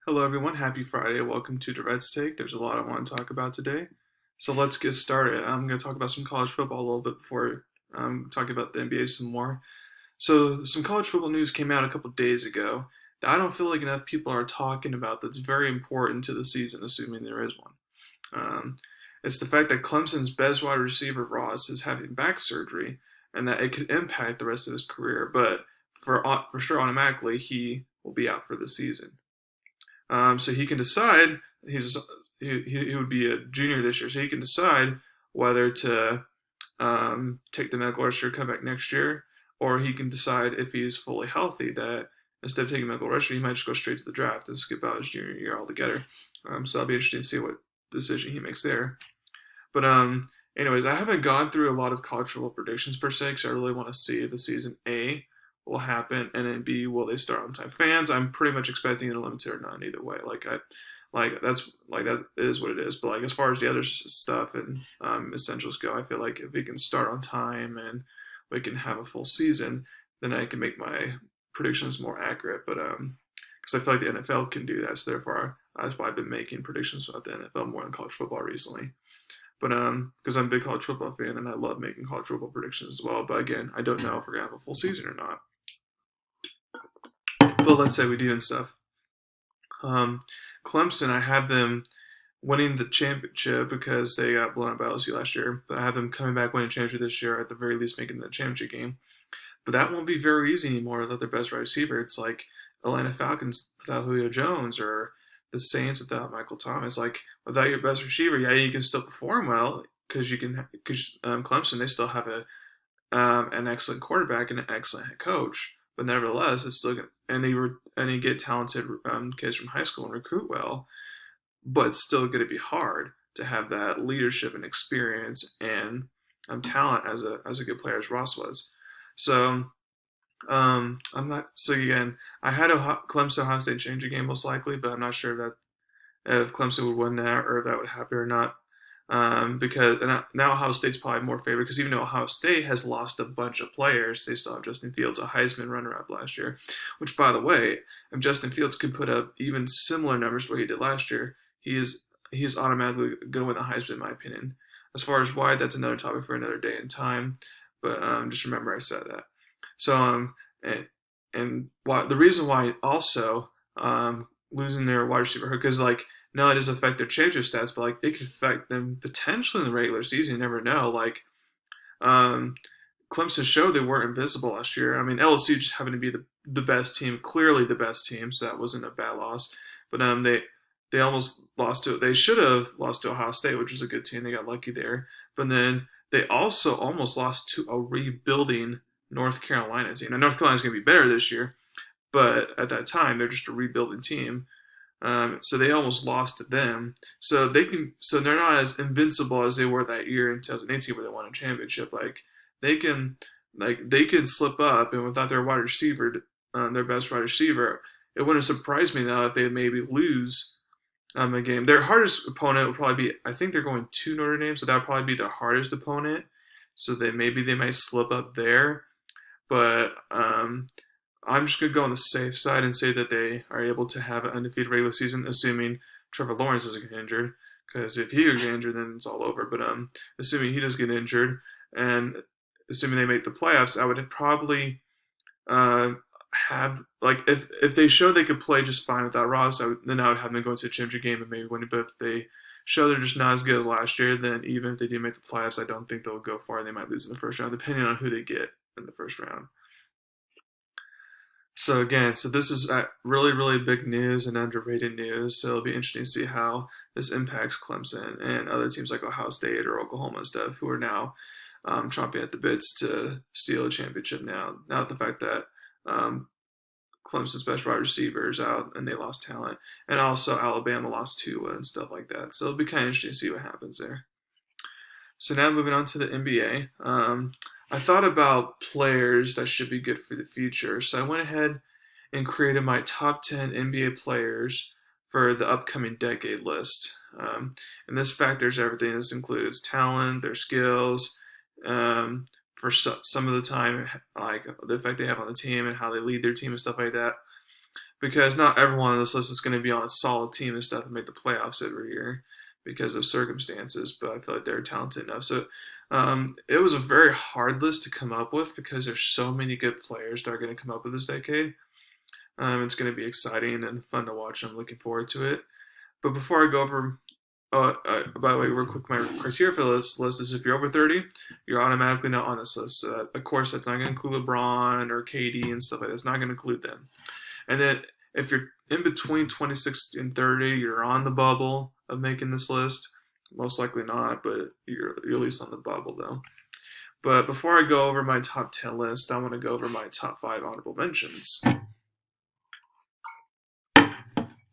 Hello, everyone. Happy Friday. Welcome to Durrett's Take. There's a lot I want to talk about today. So let's get started. I'm going to talk about some college football a little bit before talking about the NBA some more. So, some college football news came out a couple days ago that I don't feel like enough people are talking about that's very important to the season, assuming there is one. Um, it's the fact that Clemson's best wide receiver, Ross, is having back surgery and that it could impact the rest of his career, but for sure, automatically, he will be out for the season. So he can decide he would be a junior this year, so he can decide whether to take the medical register, come back next year, or he can decide if he's fully healthy that instead of taking medical register, he might just go straight to the draft and skip out his junior year altogether. So that'll be interesting to see what decision he makes there. But anyways, I haven't gone through a lot of college football predictions per se because I really want to see if the season A will happen and then B will they start on time. Fans, I'm pretty much expecting it limited or none either way. That is what it is. But like as far as the other stuff and essentials go, I feel like if we can start on time and we can have a full season, then I can make my predictions more accurate. But because I feel like the NFL can do that, so therefore that's why I've been making predictions about the NFL more than college football recently. But because I'm a big college football fan and I love making college football predictions as well. But again, I don't know if we're gonna have a full season or not. But let's say we do and stuff. Um, Clemson, I have them winning the championship because they got blown out by LSU last year. But I have them coming back winning championship this year, at the very least making the championship game. But that won't be very easy anymore without their best wide receiver. It's like Atlanta Falcons without Julio Jones or the Saints without Michael Thomas. Like without your best receiver, yeah, you can still perform well because Clemson they still have an excellent quarterback and an excellent head coach. But nevertheless, it's still and they get talented kids from high school and recruit well. But it's still going to be hard to have that leadership and experience and talent as a good player as Ross was. So I'm not. So again, I had a Clemson Ohio State changer game most likely, but I'm not sure if Clemson would win that or if that would happen or not. Because now Ohio State's probably more favored because even though Ohio State has lost a bunch of players, they still have Justin Fields, a Heisman runner-up last year. Which, by the way, if Justin Fields could put up even similar numbers to what he did last year, he is automatically going to win the Heisman, in my opinion. As far as why, that's another topic for another day and time. But just remember I said that. So and why the reason why also losing their wide receiver because like no, it doesn't affect their championship stats, but like it could affect them potentially in the regular season. You never know. Like um, Clemson showed they weren't invisible last year. I mean, LSU just happened to be the best team, clearly the best team, so that wasn't a bad loss. But they almost lost to they should have lost to Ohio State, which was a good team. They got lucky there. But then they also almost lost to a rebuilding North Carolina team. Now North Carolina's going to be better this year, but at that time they're just a rebuilding team. So they almost lost to them. So they can. So they're not as invincible as they were that year in 2018 where they won a championship. They can, they can slip up, and without their wide receiver, their best wide receiver, it wouldn't surprise me now if they maybe lose a game. Their hardest opponent would probably be. I think they're going to Notre Dame, so that would probably be their hardest opponent. So they might slip up there, but I'm just going to go on the safe side and say that they are able to have an undefeated regular season, assuming Trevor Lawrence doesn't get injured. Because if he gets injured, then it's all over. But assuming he does get injured and assuming they make the playoffs, I would probably uh, have like if they show they could play just fine without Ross, then I would have them go into a championship game and maybe win it. But if they show they're just not as good as last year, then even if they do make the playoffs, I don't think they'll go far. They might lose in the first round, depending on who they get in the first round. So again, so this is really, really big news and underrated news. So it'll be interesting to see how this impacts Clemson and other teams like Ohio State or Oklahoma and stuff, who are now chomping at the bits to steal a championship. Now the fact that um, Clemson's best wide receiver is out and they lost talent, and also Alabama lost Tua and stuff like that. So it'll be kind of interesting to see what happens there. So now moving on to the NBA. I thought about players that should be good for the future. So I went ahead and created my top 10 NBA players for the upcoming decade list. And this factors everything. This includes talent, their skills, for some of the time, like the effect they have on the team and how they lead their team and stuff like that. because not everyone on this list is going to be on a solid team and stuff and make the playoffs every year because of circumstances. But I feel like they're talented enough. So it was a very hard list to come up with because there's so many good players that are going to come up with this decade. It's going to be exciting and fun to watch. I'm looking forward to it. But before I go over, by the way, real quick, my criteria for this list is if you're over 30, you're automatically not on this list. Of course, that's not going to include LeBron or KD and stuff like that. It's not going to include them. And then if you're in between 26 and 30, you're on the bubble of making this list. Most likely not, but you're at least on the bubble though. But before I go over my top 10 list, I want to go over my top 5 honorable mentions.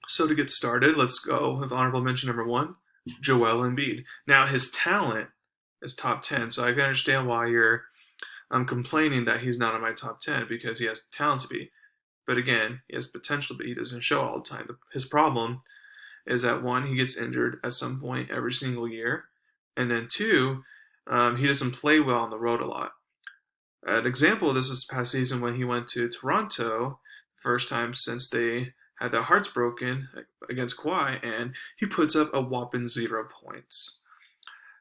So to get started, let's go with honorable mention number 1, Joel Embiid. Now his talent is top 10, so I can understand why you're complaining that he's not in my top 10 because he has talent to be. But again, he has potential, but he doesn't show all the time. His problem is that 1, he gets injured at some point every single year, and then 2, he doesn't play well on the road a lot. An example of this is past season when he went to Toronto, first time since they had their hearts broken against Kawhi, and he puts up a whopping 0 points.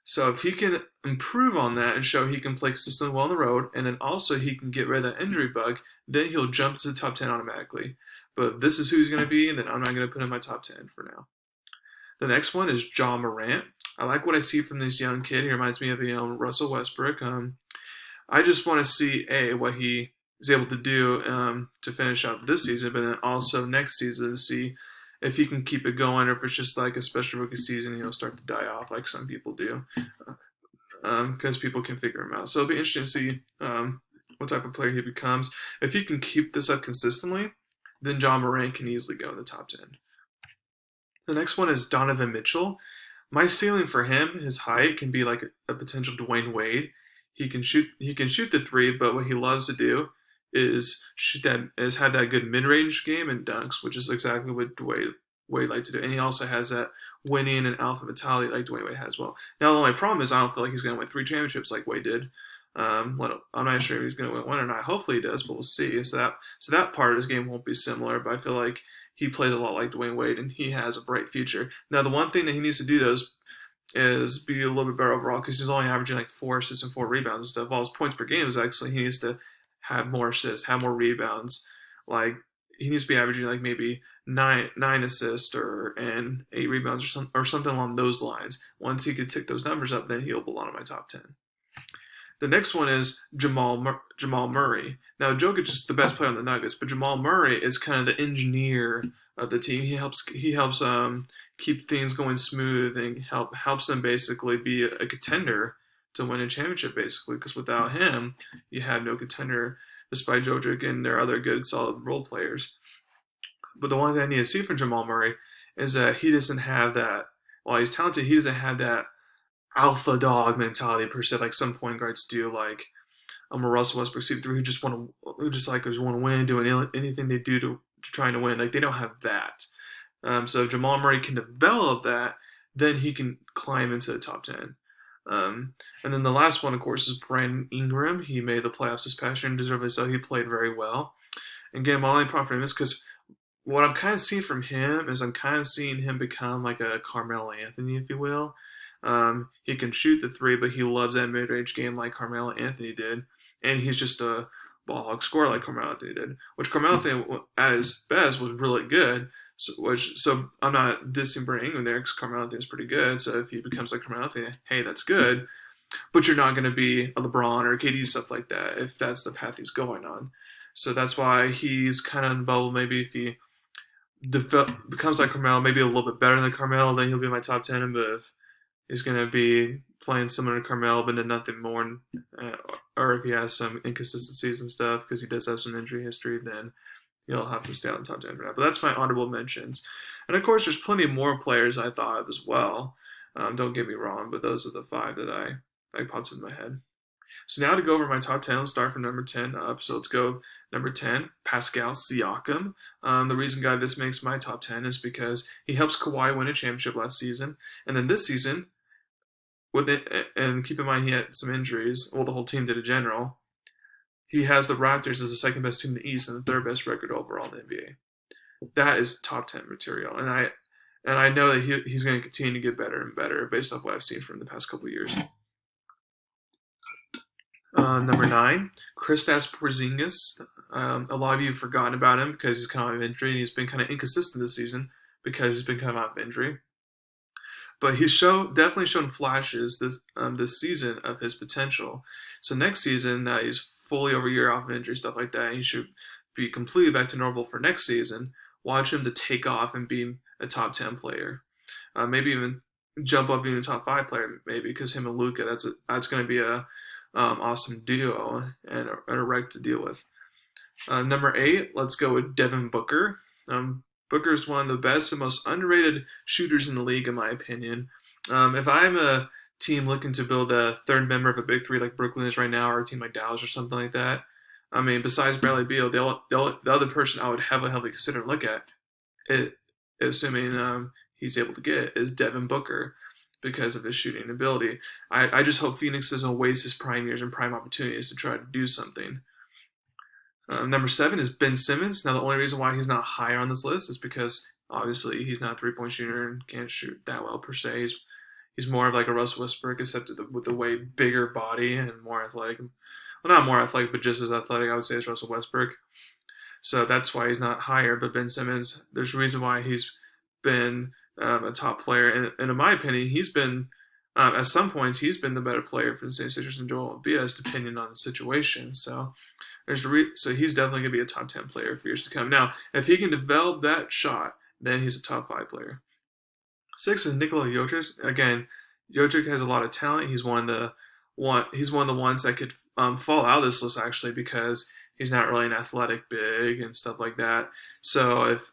So if he can improve on that and show he can play consistently well on the road, and then also he can get rid of that injury bug, then he'll jump to the top 10 automatically. But if this is who he's going to be, then I'm not going to put him in my top 10 for now. The next one is Ja Morant. I like what I see from this young kid. He reminds me of Russell Westbrook. I just want to see what he is able to do to finish out this season, but then also next season to see if he can keep it going, or if it's just like a special rookie season, he'll start to die off like some people do, because people can figure him out. So it'll be interesting to see what type of player he becomes. If he can keep this up consistently, then Ja Morant can easily go in the top 10. The next one is Donovan Mitchell. My ceiling for him, his height, can be like a potential Dwayne Wade. He can shoot the 3, but what he loves to do is have that good mid-range game and dunks, which is exactly what Wade likes to do. And he also has that winning and alpha mentality like Dwayne Wade has as well. Now the only problem is I don't feel like he's going to win 3 championships like Wade did. I'm not sure if he's going to win one or not. Hopefully he does, but we'll see. So that part of his game won't be similar, but I feel like he plays a lot like Dwayne Wade, and he has a bright future. Now the one thing that he needs to do though is be a little bit better overall because he's only averaging like 4 assists and 4 rebounds and stuff. All his points per game is actually he needs to have more assists, have more rebounds. Like he needs to be averaging like maybe nine assists and 8 rebounds or something along those lines. Once he could tick those numbers up, then he'll belong in my top 10. The next one is Jamal Murray. Now Jokic is the best player on the Nuggets, but Jamal Murray is kind of the engineer of the team. He helps keep things going smooth and helps them basically be a contender to win a championship, basically. Because without him, you have no contender, despite Jokic and their other good, solid role players. But the one thing I need to see from Jamal Murray is that he doesn't have that. While he's talented, he doesn't have that alpha dog mentality per se, like some point guards do. Like a Russell Westbrook, who just want to win, doing anything they do to trying to win. Like they don't have that. So if Jamal Murray can develop that, then he can climb into the top 10. And then the last one, of course, is Brandon Ingram. He made the playoffs this past year and deservedly so. He played very well. And again, my only problem for him is because what I'm kind of seeing from him is I'm kind of seeing him become like a Carmelo Anthony, if you will. He can shoot the 3, but he loves that mid-range game like Carmelo Anthony did. And he's just a ball hog scorer like Carmelo Anthony did, which Carmelo Anthony at his best was really good. So I'm not dissing Brandon Ingram there because Carmelo Anthony is pretty good. So if he becomes like Carmelo Anthony, hey, that's good. But you're not going to be a LeBron or KD, stuff like that, if that's the path he's going on. So that's why he's kind of in the bubble. Maybe if he becomes like Carmelo, maybe a little bit better than Carmelo, then he'll be in my top 10. But if he's going to be playing similar to Carmelo, but then nothing more, or if he has some inconsistencies and stuff, because he does have some injury history, then he'll have to stay on the top 10 for that. But that's my honorable mentions. And of course, there's plenty more players I thought of as well. Don't get me wrong, but those are the 5 that I popped in my head. So now to go over my top 10, let's start from number 10 up. So let's go number 10, Pascal Siakam. The reason, guy, this makes my top 10 is because he helps Kawhi win a championship last season. And then this season, with it, and keep in mind he had some injuries, well, the whole team did in general, he has the Raptors as the second best team in the East and the 3rd best record overall in the NBA. that is top 10 material. And I know that he's going to continue to get better and better based off what I've seen from the past couple of years. Number 9, Kristaps Porzingis. A lot of you have forgotten about him because he's kind of injury and he's been kind of inconsistent this season because he's been kind of out of injury. But he's definitely shown flashes this season of his potential. So next season, now he's fully over a year off of injury, stuff like that. He should be completely back to normal for next season. Watch him to take off and be a top 10 player, maybe even jump up being a top 5 player, maybe because him and Luka, that's going to be a awesome duo and a wreck to deal with. Number 8, let's go with Devin Booker. Booker is one of the best and most underrated shooters in the league, in my opinion. If I'm a team looking to build a third member of a big three like Brooklyn is right now, or a team like Dallas or something like that, I mean, besides Bradley Beal, the other person I would heavily consider and look at, it, assuming he's able to get, is Devin Booker because of his shooting ability. I just hope Phoenix doesn't waste his prime years and prime opportunities to try to do something. Number 7 is Ben Simmons. Now, the only reason why he's not higher on this list is because obviously he's not a three-point shooter and can't shoot that well per se. He's more of like a Russell Westbrook, except with a way bigger body and more athletic. Well, not more athletic, but just as athletic, I would say, as Russell Westbrook. So that's why he's not higher. But Ben Simmons, there's a reason why he's been a top player. And in my opinion, he's been, at some points, he's been the better player for the San Sixers and Joel Embiid, depending on the situation. So so he's definitely going to be a top 10 player for years to come. Now, if he can develop that shot, then he's a top 5 player. 6 is Nikola Jokic. Again, Jokic has a lot of talent. He's one of the ones that could fall out of this list actually because he's not really an athletic big and stuff like that. So if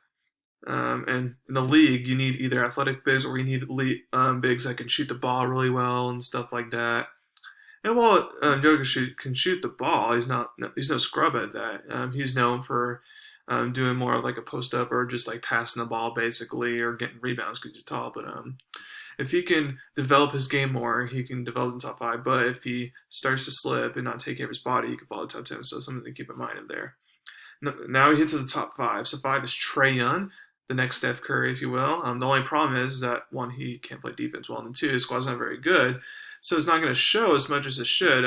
and in the league, you need either athletic bigs or you need bigs that can shoot the ball really well and stuff like that. And while Jokic can shoot the ball, he's no scrub at that. He's known for doing more like a post up or just like passing the ball basically or getting rebounds because he's tall. But if he can develop his game more, he can develop in top 5. But if he starts to slip and not take care of his body, he can fall to top 10. So something to keep in mind in there. Now he hits the top 5. So 5 is Trae Young, the next Steph Curry, if you will. The only problem is that 1, he can't play defense well, and then 2, his squad's not very good. So it's not going to show as much as it should.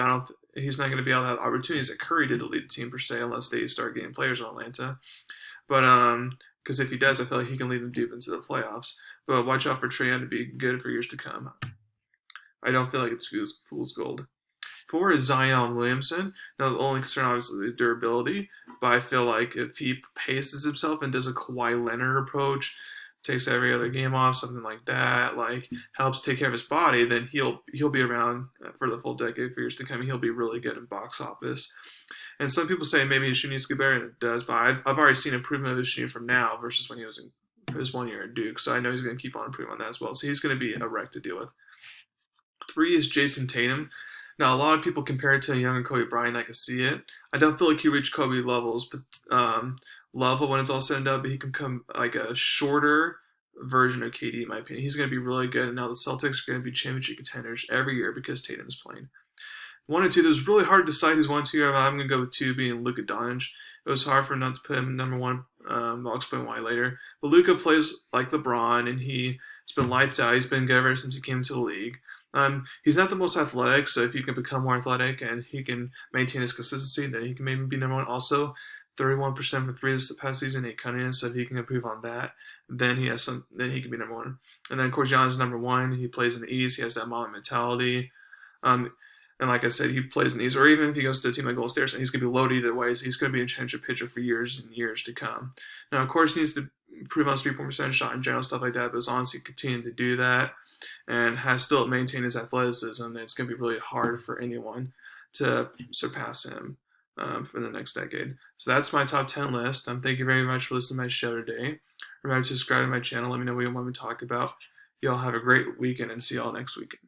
He's not going to be able to have opportunities that Curry did to lead the team per se, unless they start getting players in Atlanta. But because if he does, I feel like he can lead them deep into the playoffs. But watch out for Trae Young to be good for years to come. I don't feel like it's fool's gold. 4 is Zion Williamson. Now, the only concern obviously is durability, but I feel like if he paces himself and does a Kawhi Leonard approach, takes every other game off, something like that, like helps take care of his body, then he'll be around for the full decade for years to come. He'll be really good in box office. And some people say maybe his shooting needs to get better, and it does, but I've already seen improvement of his shooting from now versus when he was in his 1 year at Duke, so I know he's going to keep on improving on that as well. So he's going to be a wreck to deal with. 3 is Jason Tatum. Now, a lot of people compare it to a younger Kobe Bryant. I can see it. I don't feel like he reached Kobe levels, but level when it's all said and done. But he can become like a shorter version of KD, in my opinion. He's going to be really good. And now the Celtics are going to be championship contenders every year because Tatum is playing. 1 and 2, it was really hard to decide who's 1 and 2. I'm going to go with 2 being Luka Doncic. It was hard for him not to put him number 1. I'll explain why later. But Luka plays like LeBron, and he's been lights out. He's been good ever since he came to the league. He's not the most athletic, so if he can become more athletic and he can maintain his consistency, then he can maybe be number 1. Also, 31% for threes this past season, 8 coming in, so if he can improve on that, then he can be number 1. And then, of course, Giannis is number 1. He plays in the East. He has that moment mentality. And like I said, he plays in the East, or even if he goes to a team like Golden State, he's going to be loaded either way, so he's going to be a championship pitcher for years and years to come. Now, of course, he needs to improve on his 3-point percentage shot in general, stuff like that, but as long as he continues to do that, and has still maintained his athleticism, it's going to be really hard for anyone to surpass him for the next decade. So that's my top 10 list. Thank you very much for listening to my show today. Remember to subscribe to my channel. Let me know what you want me to talk about. Y'all have a great weekend and see y'all next weekend.